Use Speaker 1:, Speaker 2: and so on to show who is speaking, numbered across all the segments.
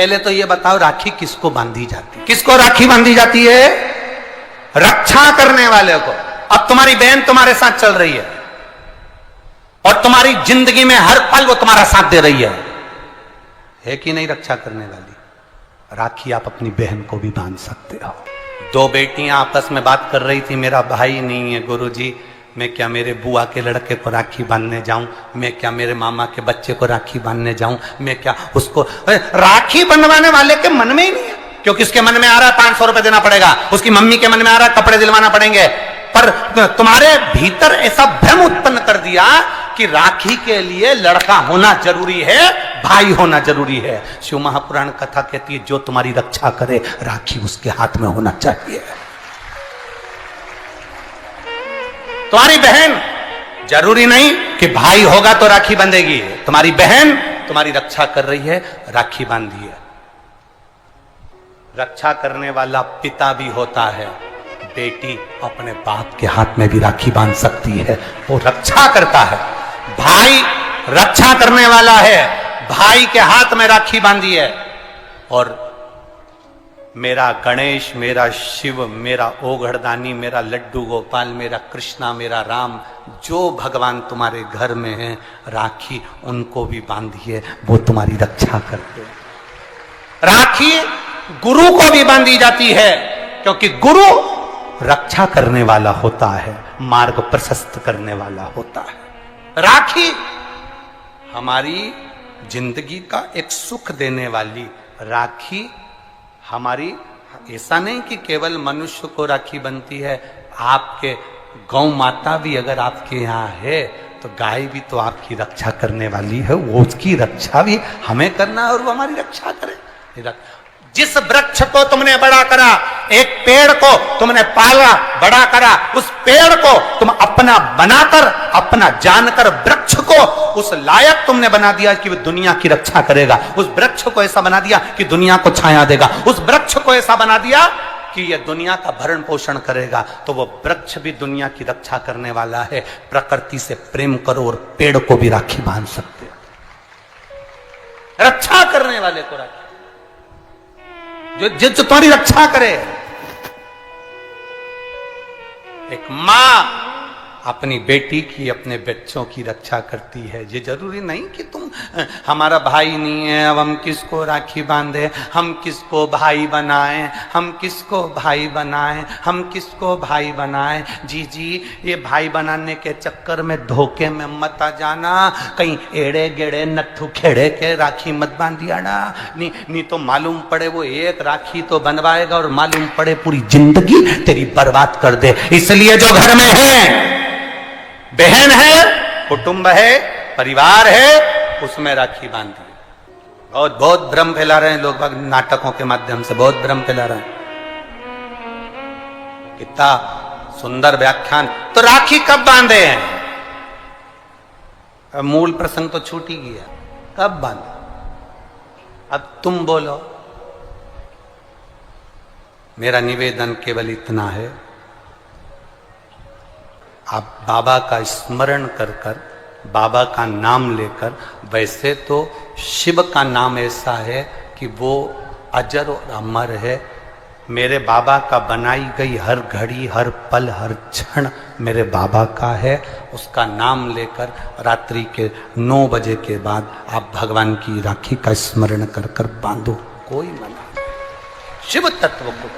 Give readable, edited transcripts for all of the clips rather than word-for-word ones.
Speaker 1: पहले तो ये बताओ राखी किसको बांधी जाती है? किसको राखी बांधी जाती है? रक्षा करने वाले को। अब तुम्हारी बहन तुम्हारे साथ चल रही है और तुम्हारी जिंदगी में हर पल वो तुम्हारा साथ दे रही है कि नहीं? रक्षा करने वाली राखी आप अपनी बहन को भी बांध सकते हो। दो बेटियां आपस में बात कर रही थी, मेरा भाई नहीं है गुरुजी, मैं क्या मेरे बुआ के लड़के को राखी बांधने जाऊं? मैं क्या मेरे मामा के बच्चे को राखी बांधने जाऊं? मैं क्या उसको राखी बंधवाने वाले के मन में ही नहीं है, क्योंकि उसके मन में आ रहा है 500 रुपए देना पड़ेगा, उसकी मम्मी के मन में आ रहा है कपड़े दिलवाना पड़ेंगे। पर तुम्हारे भीतर ऐसा भ्रम उत्पन्न कर दिया कि राखी के लिए लड़का होना जरूरी है, भाई होना जरूरी है। शिव महापुराण कथा कहती है जो तुम्हारी रक्षा करे राखी उसके हाथ में होना चाहिए। तुम्हारी बहन जरूरी नहीं कि भाई होगा तो राखी बांधेगी, तुम्हारी बहन तुम्हारी रक्षा कर रही है, राखी बांधिए। रक्षा करने वाला पिता भी होता है, बेटी अपने बाप के हाथ में भी राखी बांध सकती है, वो रक्षा करता है। भाई रक्षा करने वाला है, भाई के हाथ में राखी बांधी है। और मेरा गणेश, मेरा शिव, मेरा ओघड़दानी, मेरा लड्डू गोपाल, मेरा कृष्णा, मेरा राम, जो भगवान तुम्हारे घर में है, राखी उनको भी बांधिए, वो तुम्हारी रक्षा करते हैं। राखी गुरु को भी बांधी जाती है, क्योंकि गुरु रक्षा करने वाला होता है, मार्ग प्रशस्त करने वाला होता है। राखी हमारी जिंदगी का एक सुख देने वाली, राखी हमारी, ऐसा नहीं कि केवल मनुष्य को राखी बनती है, आपके गौ माता भी अगर आपके यहाँ है तो गाय भी तो आपकी रक्षा करने वाली है, वो उसकी रक्षा भी हमें करना है और वो हमारी रक्षा करे। जिस वृक्ष को तुमने बड़ा करा, एक पेड़ को तुमने पाला बड़ा करा, उस पेड़ को तुम अपना बनाकर, अपना जानकर वृक्ष को उस लायक तुमने बना दिया कि वो दुनिया की रक्षा करेगा। उस वृक्ष को ऐसा बना दिया कि दुनिया को छाया देगा। उस वृक्ष को ऐसा बना दिया कि यह दुनिया का भरण पोषण करेगा। तो वो वृक्ष भी दुनिया की रक्षा करने वाला है। प्रकृति से प्रेम करो और पेड़ को भी राखी बांध सकते हो, रक्षा करने वाले को राखी, जो तुम्हारी रक्षा करे। एक मां अपनी बेटी की, अपने बच्चों की रक्षा करती है। ये जरूरी नहीं कि तुम हमारा भाई नहीं है, अब हम किसको राखी बांधे, हम किसको भाई बनाएं, हम किसको भाई बनाएं, हम किसको भाई बनाएं। जी ये भाई बनाने के चक्कर में धोखे में मत आ जाना, कहीं एड़े गेड़े नट्ठू खेड़े के राखी मत बांधिया ना, नहीं तो मालूम पड़े वो एक राखी तो बनवाएगा और मालूम पड़े पूरी जिंदगी तेरी बर्बाद कर दे। इसलिए जो घर में है, बहन है, कुटुंब है, परिवार है, उसमें राखी बांधिए। बहुत भ्रम फैला रहे हैं लोग, नाटकों के माध्यम से बहुत भ्रम फैला रहे हैं। कितना सुंदर व्याख्यान। तो राखी कब बांधे हैं? अब मूल प्रसंग तो छूट ही गया, कब बांधे? अब तुम बोलो। मेरा निवेदन केवल इतना है, आप बाबा का स्मरण कर कर, बाबा का नाम लेकर, वैसे तो शिव का नाम ऐसा है कि वो अजर और अमर है। मेरे बाबा का बनाई गई हर घड़ी, हर पल, हर क्षण मेरे बाबा का है। उसका नाम लेकर रात्रि के 9 बजे के बाद आप भगवान की राखी का स्मरण कर कर बांधो, कोई मना नहीं। शिव तत्व को।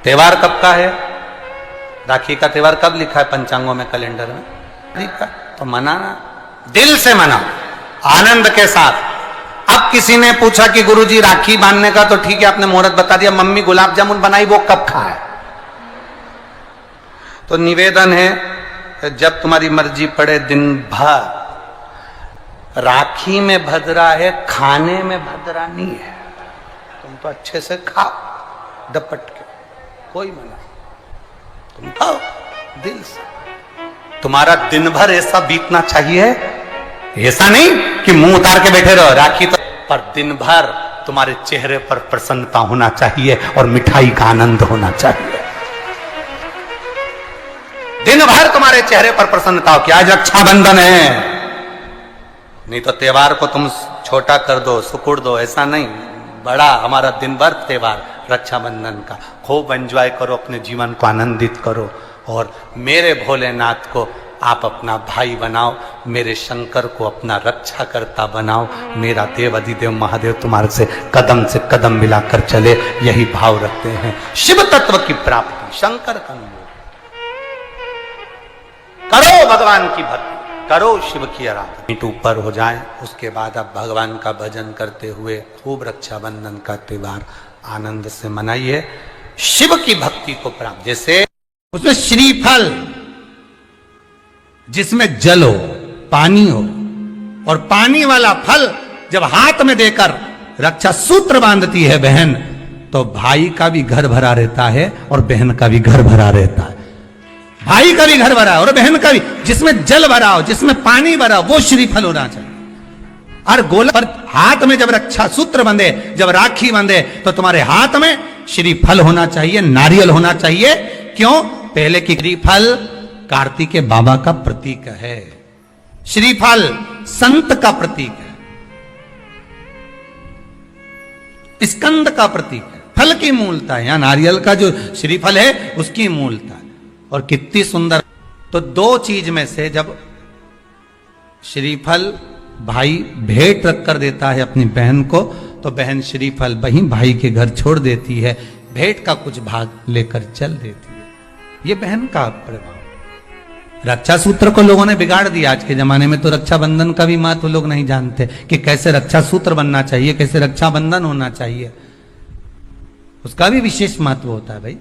Speaker 1: त्योहार कब का है? राखी का त्योहार कब लिखा है पंचांगों में, कैलेंडर में? लिखा तो मनाना, दिल से मनाओ, आनंद के साथ। अब किसी ने पूछा कि गुरुजी राखी बांधने का तो ठीक है, आपने मुहूर्त बता दिया, मम्मी गुलाब जामुन बनाई, वो कब खाए? तो निवेदन है, जब तुम्हारी मर्जी पड़े दिन भर। राखी में भद्रा है, खाने में भद्रा नहीं है। तुम तो अच्छे से खाओ डपट के, कोई मना, तुम खाओ दिल से। तुम्हारा दिन भर ऐसा बीतना चाहिए, ऐसा नहीं कि मुंह उतार के बैठे रहो, राखी तो, पर दिन भर तुम्हारे चेहरे पर प्रसन्नता होना चाहिए और मिठाई का आनंद होना चाहिए। दिन भर तुम्हारे चेहरे पर प्रसन्नता हो कि आज रक्षाबंधन है, नहीं तो त्योहार को तुम छोटा कर दो, सुकुड़ दो, ऐसा नहीं। बड़ा हमारा दिन भर त्योहार रक्षाबंधन का, खूब एंजॉय करो, अपने जीवन को आनंदित करो। और मेरे भोलेनाथ को आप अपना भाई बनाओ, मेरे शंकर को अपना रक्षा करता बनाओ। मेरा देव अधिदेव महादेव तुम्हारे से कदम मिलाकर चले, यही भाव रखते हैं। शिव तत्व की प्राप्ति, शंकर का अनुभव करो, भगवान की भक्ति करो, शिव की आराधना। मीट ऊपर हो जाए, उसके बाद आप भगवान का भजन करते हुए खूब रक्षाबंधन का त्योहार आनंद से मनाइए। शिव की भक्ति को प्राप्त, जैसे उसमें श्रीफल, जिसमें जल हो, पानी हो, और पानी वाला फल जब हाथ में देकर रक्षा सूत्र बांधती है बहन, तो भाई का भी घर भरा रहता है और बहन का भी घर भरा रहता है। भाई का भी घर भरा है और बहन का भी। जिसमें जल भरा हो, जिसमें पानी भरा हो, वो श्रीफल होना चाहिए। और गोला पर हाथ में जब रक्षा सूत्र बंधे, जब राखी बंधे, तो तुम्हारे हाथ में श्रीफल होना चाहिए, नारियल होना चाहिए। क्यों? पहले की श्रीफल कार्तिकेय बाबा का प्रतीक है, श्रीफल संत का प्रतीक है, स्कंद का प्रतीक है। फल की मूलता है, यहां नारियल का जो श्रीफल है उसकी मूलता है। और कितनी सुंदर। तो दो चीज में से जब श्रीफल भाई भेंट रख कर देता है अपनी बहन को, तो बहन श्रीफल वहीं भाई के घर छोड़ देती है, भेंट का कुछ भाग लेकर चल देती है। ये बहन का प्रभाव। रक्षा सूत्र को लोगों ने बिगाड़ दिया आज के जमाने में। तो रक्षाबंधन का भी महत्व लोग नहीं जानते कि कैसे रक्षा सूत्र बनना चाहिए, कैसे रक्षाबंधन होना चाहिए। उसका भी विशेष महत्व होता है भाई,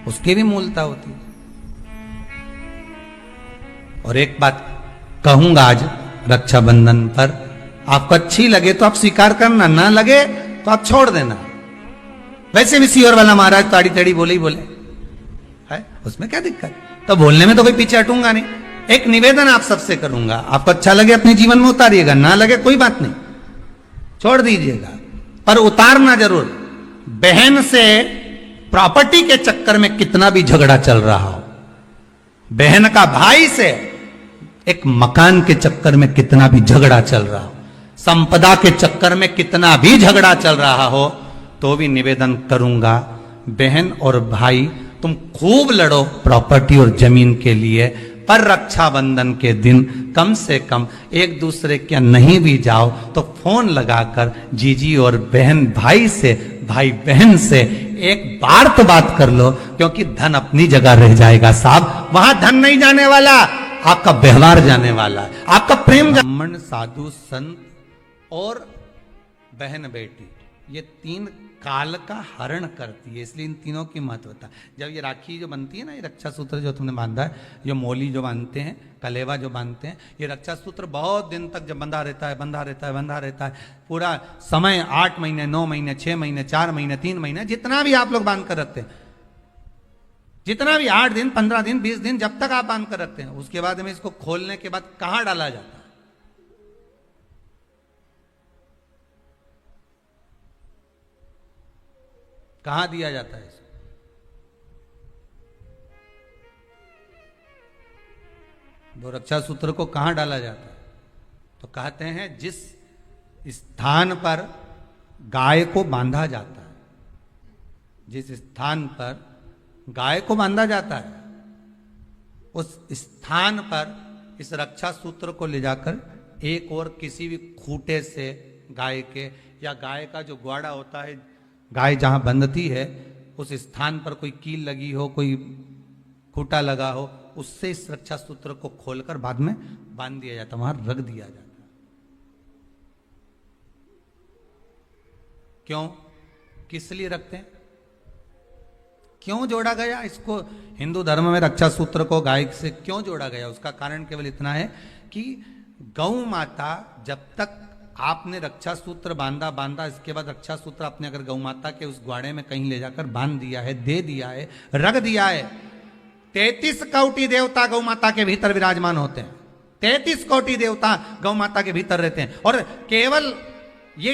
Speaker 1: उसकी भी मूलता होती है। और एक बात कहूंगा आज रक्षाबंधन पर, आपको अच्छी लगे तो आप स्वीकार करना, ना लगे तो आप छोड़ देना। वैसे भी सीहोर वाला महाराज ताड़ी ताड़ी बोले ही बोले है, उसमें क्या दिक्कत? तो बोलने में तो कोई पीछे हटूंगा नहीं। एक निवेदन आप सबसे करूंगा, आपको अच्छा लगे अपने जीवन में उतारिएगा, ना लगे कोई बात नहीं, छोड़ दीजिएगा, पर उतारना जरूर। बहन से प्रॉपर्टी के चक्कर में कितना भी झगड़ा चल रहा हो, बहन का भाई से एक मकान के चक्कर में कितना भी झगड़ा चल रहा हो, संपदा के चक्कर में कितना भी झगड़ा चल रहा हो, तो भी निवेदन करूंगा, बहन और भाई तुम खूब लड़ो प्रॉपर्टी और जमीन के लिए, पर रक्षाबंधन के दिन कम से कम एक दूसरे के नहीं भी जाओ तो फोन लगाकर जीजी और बहन भाई से, भाई बहन से एक बार तो बात कर लो। क्योंकि धन अपनी जगह रह जाएगा साहब, वहां धन नहीं जाने वाला, आपका व्यवहार जाने वाला है, आपका प्रेम। ब्राह्मण, साधु, संत और बहन बेटी, ये तीन काल का हरण करती है, इसलिए इन तीनों की महत्वता। जब ये राखी जो बनती है ना, ये रक्षा सूत्र जो तुमने बांधा है, जो मोली जो बांधते हैं, कलेवा जो बांधते हैं, ये रक्षा सूत्र बहुत दिन तक जब बंधा रहता है, बंधा रहता है, बंधा रहता है, पूरा समय 8 महीने, 9 महीने, 6 महीने, 4 महीने, 3 महीने, जितना भी आप लोग बांध कर रखते हैं, जितना भी 8 दिन, 15 दिन, 20 दिन, जब तक आप बांध कर रखते हैं, उसके बाद में इसको खोलने के बाद कहां डाला जाता है? कहां दिया जाता है इसको? वो रक्षा सूत्र को कहां डाला जाता है? तो कहते हैं जिस स्थान पर गाय को बांधा जाता है, जिस स्थान पर गाय को बांधा जाता है, उस स्थान पर इस रक्षा सूत्र को ले जाकर एक और किसी भी खूंटे से गाय के, या गाय का जो ग्वाड़ा होता है, गाय जहां बंधती है, उस स्थान पर कोई कील लगी हो, कोई खूंटा लगा हो, उससे इस रक्षा सूत्र को खोलकर बाद में बांध दिया जाता, वहां रख दिया जाता। क्यों, किस लिए रखते हैं, क्यों जोड़ा गया इसको? हिंदू धर्म में रक्षा सूत्र को गाय से क्यों जोड़ा गया? उसका कारण केवल इतना है कि गौ माता, जब तक आपने रक्षा सूत्र बांधा, इसके बाद रक्षा सूत्र आपने अगर गौ माता के उस ग्वाड़े में कहीं ले जाकर बांध दिया है, दे दिया है, रख दिया है, 33 कोटि देवता गौ माता के भीतर विराजमान होते हैं, 33 कोटि देवता गौ माता के भीतर रहते हैं। और केवल ये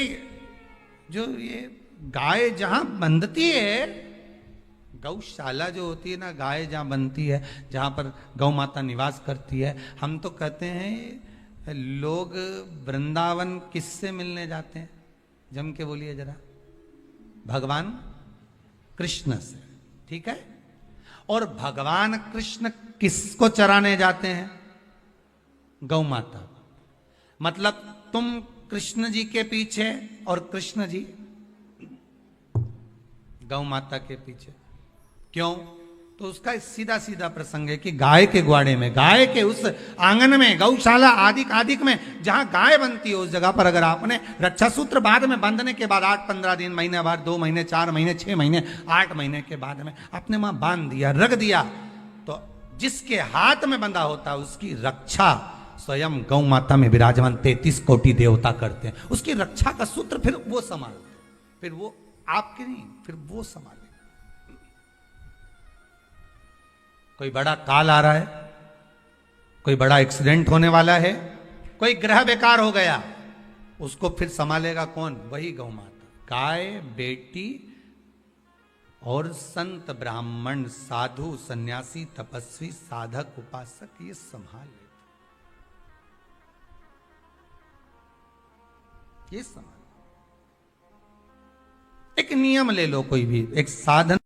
Speaker 1: जो ये गाय जहां बंधती है, गौशाला जो होती है ना, गाय जहां बनती है, जहां पर गौ माता निवास करती है, हम तो कहते हैं लोग वृंदावन किससे मिलने जाते हैं? जम के बोलिए जरा। भगवान कृष्ण से, ठीक है। और भगवान कृष्ण किसको चराने जाते हैं? गौ माता। मतलब तुम कृष्ण जी के पीछे और कृष्ण जी गौ माता के पीछे। क्यों? तो उसका सीधा सीधा प्रसंग है कि गाय के ग्वाड़े में, गाय के उस आंगन में, गौशाला आदिक में जहां गाय बनती है, उस जगह पर अगर आपने रक्षा सूत्र बाद में बंधने के बाद 8-15 दिन, महीने बाद, 2 महीने, 4 महीने, 6 महीने, 8 महीने के बाद में आपने वहां बांध दिया, रख दिया, तो जिसके हाथ में बंधा होता है उसकी रक्षा स्वयं गौ माता में विराजमान 33 कोटि देवता करते हैं। उसकी रक्षा का सूत्र फिर वो संभालते, फिर वो आपके नहीं, फिर वो संभाले। कोई बड़ा काल आ रहा है, कोई बड़ा एक्सीडेंट होने वाला है, कोई ग्रह बेकार हो गया, उसको फिर संभालेगा कौन? वही गौ माता। गाय, बेटी और संत, ब्राह्मण, साधु, सन्यासी, तपस्वी, साधक, उपासक ये संभाल लेते, ये संभाल। एक नियम ले लो, कोई भी एक साधन